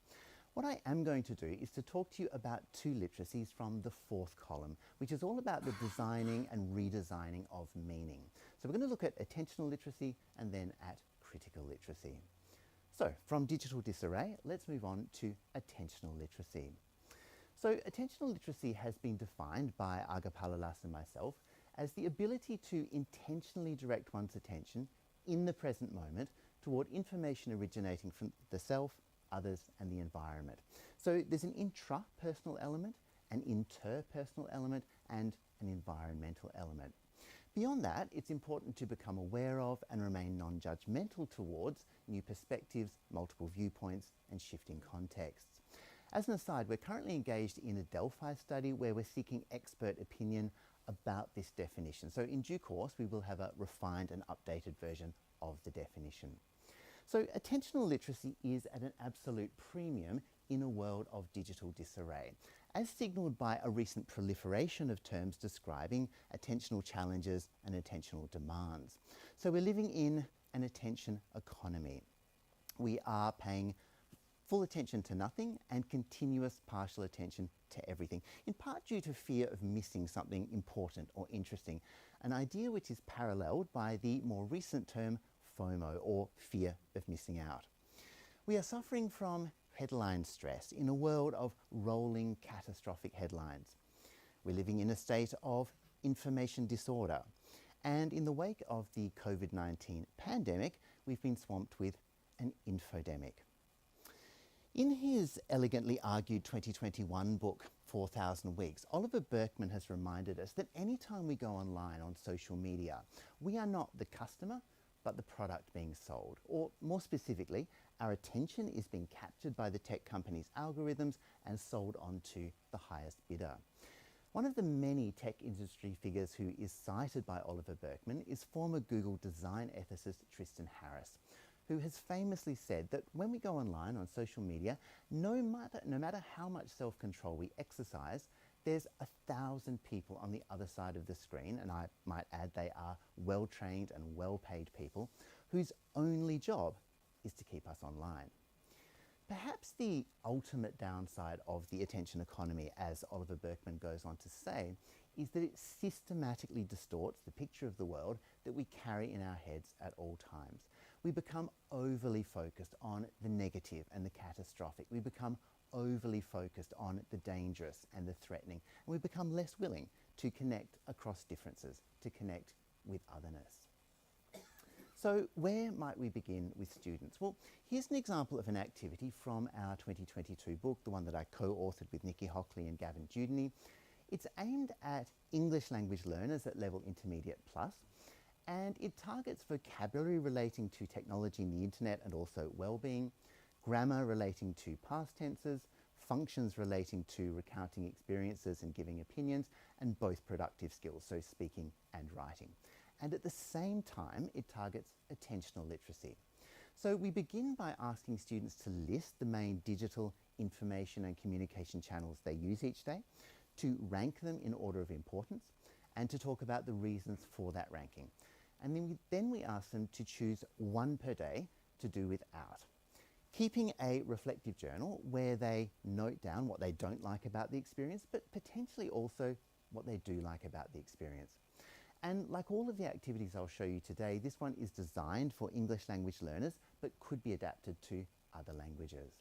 What I am going to do is to talk to you about two literacies from the fourth column, which is all about the designing and redesigning of meaning. So we're going to look at attentional literacy and then at critical literacy. So from digital disarray, let's move on to attentional literacy. So attentional literacy has been defined by Aga Palalas and myself as the ability to intentionally direct one's attention in the present moment toward information originating from the self, others, and the environment. So there's an intrapersonal element, an interpersonal element, and an environmental element. Beyond that, it's important to become aware of and remain non-judgmental towards new perspectives, multiple viewpoints, and shifting contexts. As an aside, we're currently engaged in a Delphi study where we're seeking expert opinion about this definition. So in due course, we will have a refined and updated version of the definition. So attentional literacy is at an absolute premium in a world of digital disarray, as signalled by a recent proliferation of terms describing attentional challenges and attentional demands. So we're living in an attention economy. We are paying full attention to nothing and continuous partial attention to everything, in part due to fear of missing something important or interesting, an idea which is paralleled by the more recent term FOMO, or fear of missing out. We are suffering from headline stress in a world of rolling catastrophic headlines. We're living in a state of information disorder. And in the wake of the COVID-19 pandemic, we've been swamped with an infodemic. In his elegantly argued 2021 book, 4,000 Weeks, Oliver Burkeman has reminded us that anytime we go online on social media, we are not the customer, but the product being sold. Or more specifically, our attention is being captured by the tech company's algorithms and sold on to the highest bidder. One of the many tech industry figures who is cited by Oliver Burkeman is former Google design ethicist Tristan Harris, who has famously said that when we go online on social media, no matter how much self-control we exercise, there's 1,000 people on the other side of the screen, and I might add they are well-trained and well-paid people, whose only job is to keep us online. Perhaps the ultimate downside of the attention economy, as Oliver Burkeman goes on to say, is that it systematically distorts the picture of the world that we carry in our heads at all times. We become overly focused on the negative and the catastrophic. We become overly focused on the dangerous and the threatening. And we become less willing to connect across differences, to connect with otherness. So where might we begin with students? Well, here's an example of an activity from our 2022 book, the one that I co-authored with Nikki Hockley and Gavin Dudney. It's aimed at English language learners at level intermediate plus, and it targets vocabulary relating to technology and the internet and also well-being, grammar relating to past tenses, functions relating to recounting experiences and giving opinions, and both productive skills, so speaking and writing. And at the same time, it targets attentional literacy. So we begin by asking students to list the main digital information and communication channels they use each day, to rank them in order of importance, and to talk about the reasons for that ranking. And then we ask them to choose one per day to do without, keeping a reflective journal where they note down what they don't like about the experience, but potentially also what they do like about the experience. And like all of the activities I'll show you today, this one is designed for English language learners, but could be adapted to other languages.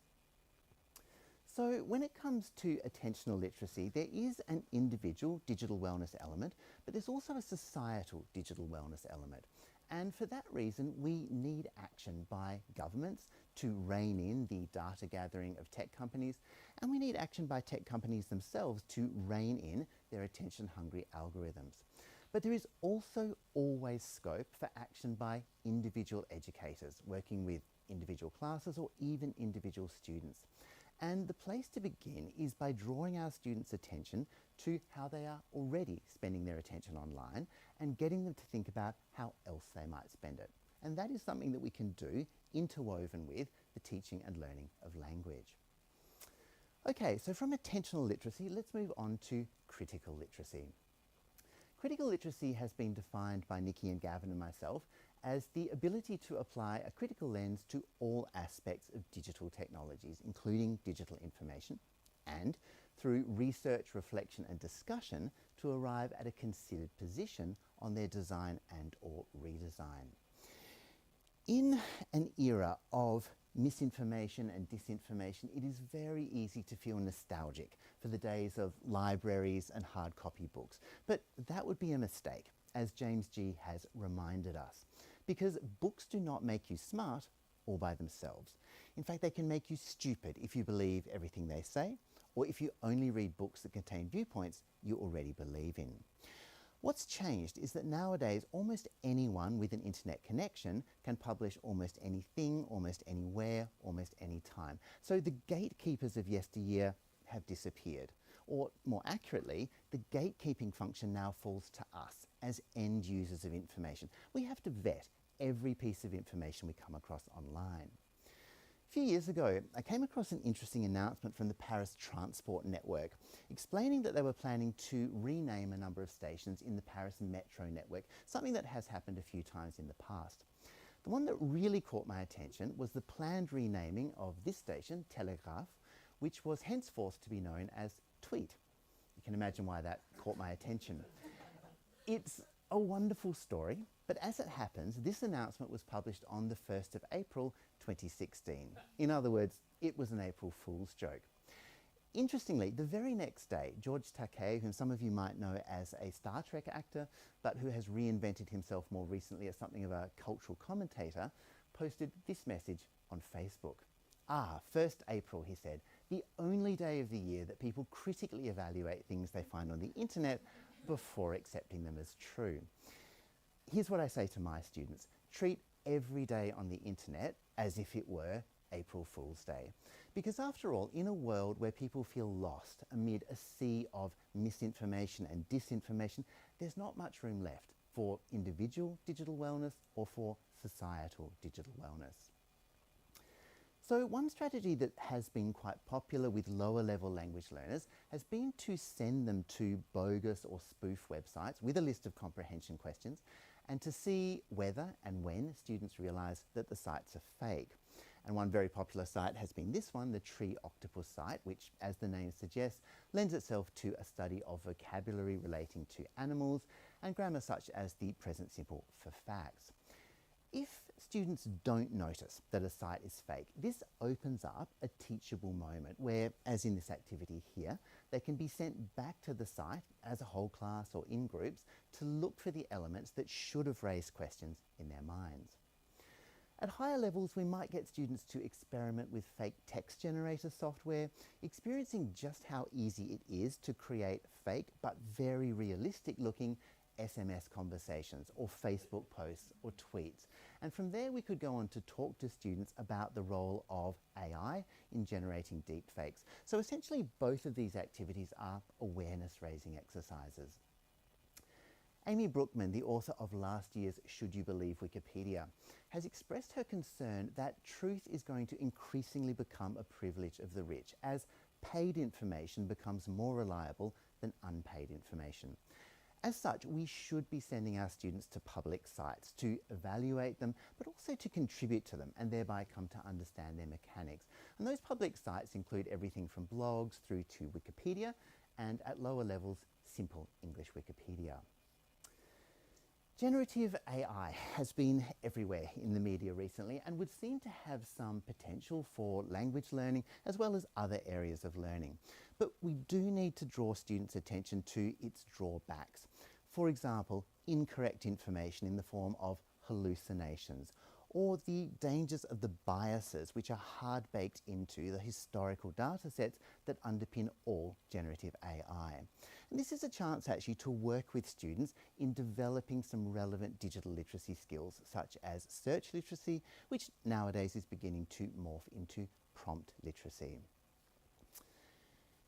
So when it comes to attentional literacy, there is an individual digital wellness element, but there's also a societal digital wellness element. And for that reason, we need action by governments to rein in the data gathering of tech companies, and we need action by tech companies themselves to rein in their attention-hungry algorithms. But there is also always scope for action by individual educators, working with individual classes or even individual students. And the place to begin is by drawing our students' attention to how they are already spending their attention online and getting them to think about how else they might spend it. And that is something that we can do interwoven with the teaching and learning of language. Okay, so from attentional literacy, let's move on to critical literacy. Critical literacy has been defined by Nikki and Gavin and myself as the ability to apply a critical lens to all aspects of digital technologies, including digital information, and through research, reflection and discussion to arrive at a considered position on their design and or redesign. In an era of misinformation and disinformation, it is very easy to feel nostalgic for the days of libraries and hard copy books. But that would be a mistake, as James G. has reminded us, because books do not make you smart all by themselves. In fact, they can make you stupid if you believe everything they say, or if you only read books that contain viewpoints you already believe in. What's changed is that nowadays almost anyone with an internet connection can publish almost anything, almost anywhere, almost any time. So the gatekeepers of yesteryear have disappeared. Or more accurately, the gatekeeping function now falls to us as end users of information. We have to vet every piece of information we come across online. A few years ago, I came across an interesting announcement from the Paris Transport Network explaining that they were planning to rename a number of stations in the Paris Metro network, something that has happened a few times in the past. The one that really caught my attention was the planned renaming of this station, Telegraph, which was henceforth to be known as Tweet. You can imagine why that caught my attention. It's A wonderful story, but as it happens, this announcement was published on the 1st of April 2016. In other words, it was an April Fool's joke. Interestingly, the very next day, George Takei, whom some of you might know as a Star Trek actor, but who has reinvented himself more recently as something of a cultural commentator, posted this message on Facebook. Ah, 1st April, he said, the only day of the year that people critically evaluate things they find on the internet before accepting them as true. Here's what I say to my students. Treat every day on the internet as if it were April Fool's Day. Because after all, in a world where people feel lost amid a sea of misinformation and disinformation, there's not much room left for individual digital wellness or for societal digital wellness. So one strategy that has been quite popular with lower level language learners has been to send them to bogus or spoof websites with a list of comprehension questions and to see whether and when students realise that the sites are fake. And one very popular site has been this one, the Tree Octopus site, which, as the name suggests, lends itself to a study of vocabulary relating to animals and grammar such as the present simple for facts. If students don't notice that a site is fake, this opens up a teachable moment where, as in this activity here, they can be sent back to the site as a whole class or in groups to look for the elements that should have raised questions in their minds. At higher levels, we might get students to experiment with fake text generator software, experiencing just how easy it is to create fake but very realistic looking SMS conversations or Facebook posts or tweets. And from there we could go on to talk to students about the role of AI in generating deepfakes. So essentially both of these activities are awareness raising exercises. Amy Brookman, the author of last year's Should You Believe Wikipedia, has expressed her concern that truth is going to increasingly become a privilege of the rich as paid information becomes more reliable than unpaid information. As such, we should be sending our students to public sites to evaluate them, but also to contribute to them and thereby come to understand their mechanics. And those public sites include everything from blogs through to Wikipedia, and at lower levels, simple English Wikipedia. Generative AI has been everywhere in the media recently and would seem to have some potential for language learning as well as other areas of learning. But we do need to draw students' attention to its drawbacks. For example, incorrect information in the form of hallucinations, or the dangers of the biases which are hard baked into the historical data sets that underpin all generative AI. And this is a chance actually to work with students in developing some relevant digital literacy skills such as search literacy, which nowadays is beginning to morph into prompt literacy.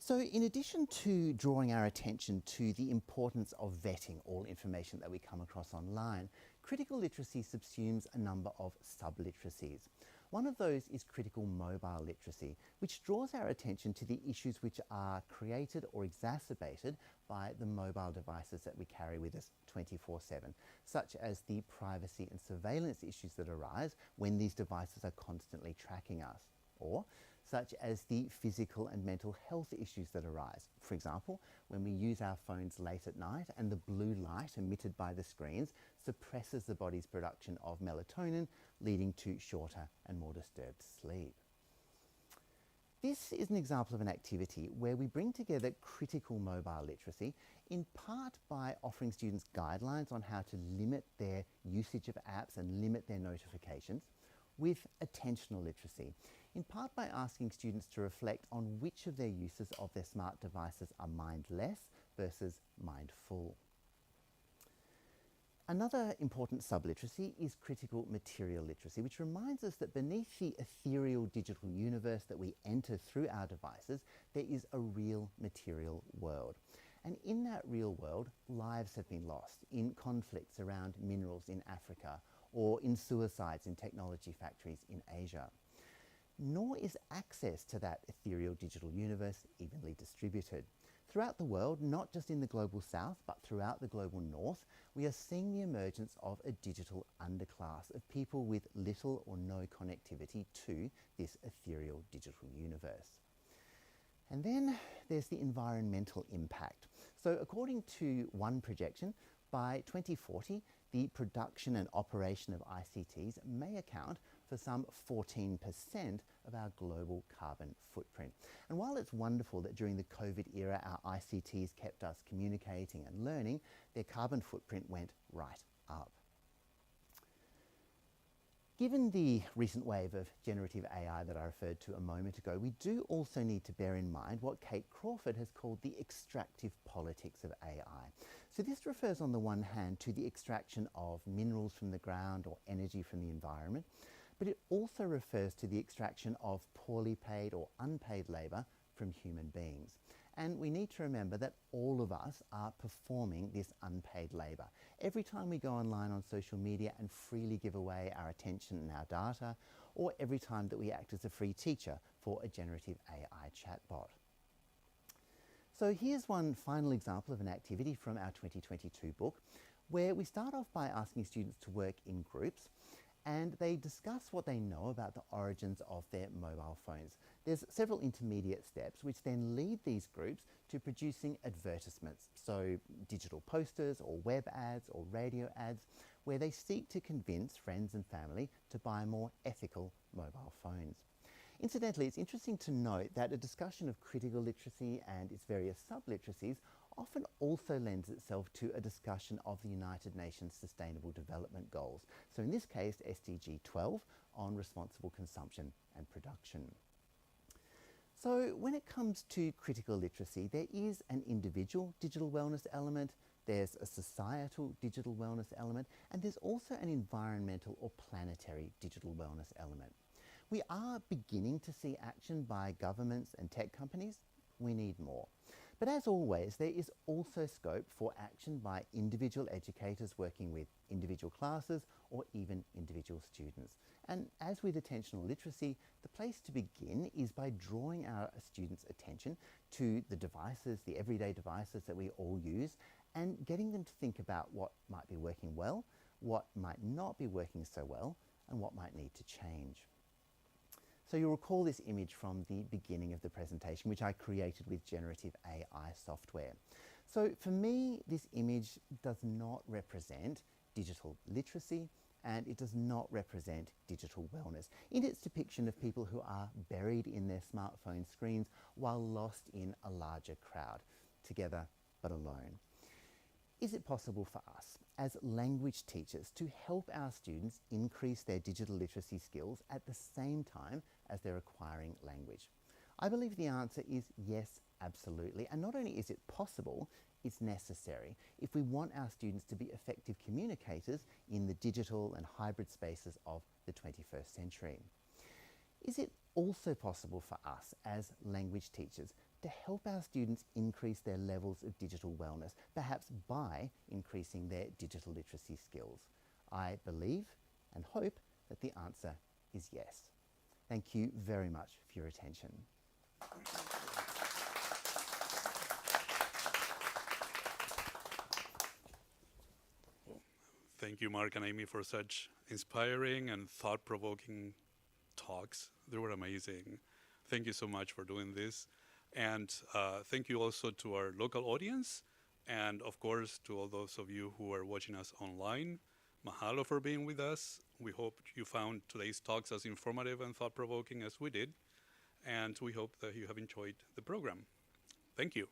So in addition to drawing our attention to the importance of vetting all information that we come across online, critical literacy subsumes a number of sub-literacies. One of those is critical mobile literacy, which draws our attention to the issues which are created or exacerbated by the mobile devices that we carry with us 24/7, such as the privacy and surveillance issues that arise when these devices are constantly tracking us, or such as the physical and mental health issues that arise. For example, when we use our phones late at night and the blue light emitted by the screens suppresses the body's production of melatonin, leading to shorter and more disturbed sleep. This is an example of an activity where we bring together critical mobile literacy, in part by offering students guidelines on how to limit their usage of apps and limit their notifications, with attentional literacy, in part by asking students to reflect on which of their uses of their smart devices are mindless versus mindful. Another important sub-literacy is critical material literacy, which reminds us that beneath the ethereal digital universe that we enter through our devices, there is a real material world. And in that real world, lives have been lost in conflicts around minerals in Africa or in suicides in technology factories in Asia. Nor is access to that ethereal digital universe evenly distributed. Throughout the world, not just in the global south, but throughout the global north, we are seeing the emergence of a digital underclass of people with little or no connectivity to this ethereal digital universe. And then there's the environmental impact. So according to one projection, By 2040, the production and operation of ICTs may account for some 14% of our global carbon footprint. And while it's wonderful that during the COVID era our ICTs kept us communicating and learning, their carbon footprint went right up. Given the recent wave of generative AI that I referred to a moment ago, we do also need to bear in mind what Kate Crawford has called the extractive politics of AI. So this refers on the one hand to the extraction of minerals from the ground or energy from the environment, but it also refers to the extraction of poorly paid or unpaid labour from human beings. And we need to remember that all of us are performing this unpaid labour. Every time we go online on social media and freely give away our attention and our data, or every time that we act as a free teacher for a generative AI chatbot. So here's one final example of an activity from our 2022 book, where we start off by asking students to work in groups, and they discuss what they know about the origins of their mobile phones. There's several intermediate steps which then lead these groups to producing advertisements, so digital posters or web ads or radio ads, where they seek to convince friends and family to buy more ethical mobile phones. Incidentally, it's interesting to note that a discussion of critical literacy and its various sub-literacies often also lends itself to a discussion of the United Nations Sustainable Development Goals. So in this case, SDG 12 on responsible consumption and production. So when it comes to critical literacy, there is an individual digital wellness element, there's a societal digital wellness element, and there's also an environmental or planetary digital wellness element. We are beginning to see action by governments and tech companies. We need more. But as always, there is also scope for action by individual educators working with individual classes or even individual students. And as with attentional literacy, the place to begin is by drawing our students' attention to the devices, the everyday devices that we all use, and getting them to think about what might be working well, what might not be working so well, and what might need to change. So you'll recall this image from the beginning of the presentation, which I created with generative AI software. So for me, this image does not represent digital literacy, and it does not represent digital wellness in its depiction of people who are buried in their smartphone screens while lost in a larger crowd, together but alone. Is it possible for us as language teachers to help our students increase their digital literacy skills at the same time as they're acquiring language? I believe the answer is yes, absolutely. And not only is it possible, it's necessary if we want our students to be effective communicators in the digital and hybrid spaces of the 21st century. Is it also possible for us as language teachers to help our students increase their levels of digital wellness, perhaps by increasing their digital literacy skills? I believe and hope that the answer is yes. Thank you very much for your attention. Thank you, Mark and Amy, for such inspiring and thought-provoking talks. They were amazing. Thank you so much for doing this. And thank you also to our local audience, and of course to all those of you who are watching us online. Mahalo for being with us. We hope you found today's talks as informative and thought-provoking as we did, and we hope that you have enjoyed the program. Thank you.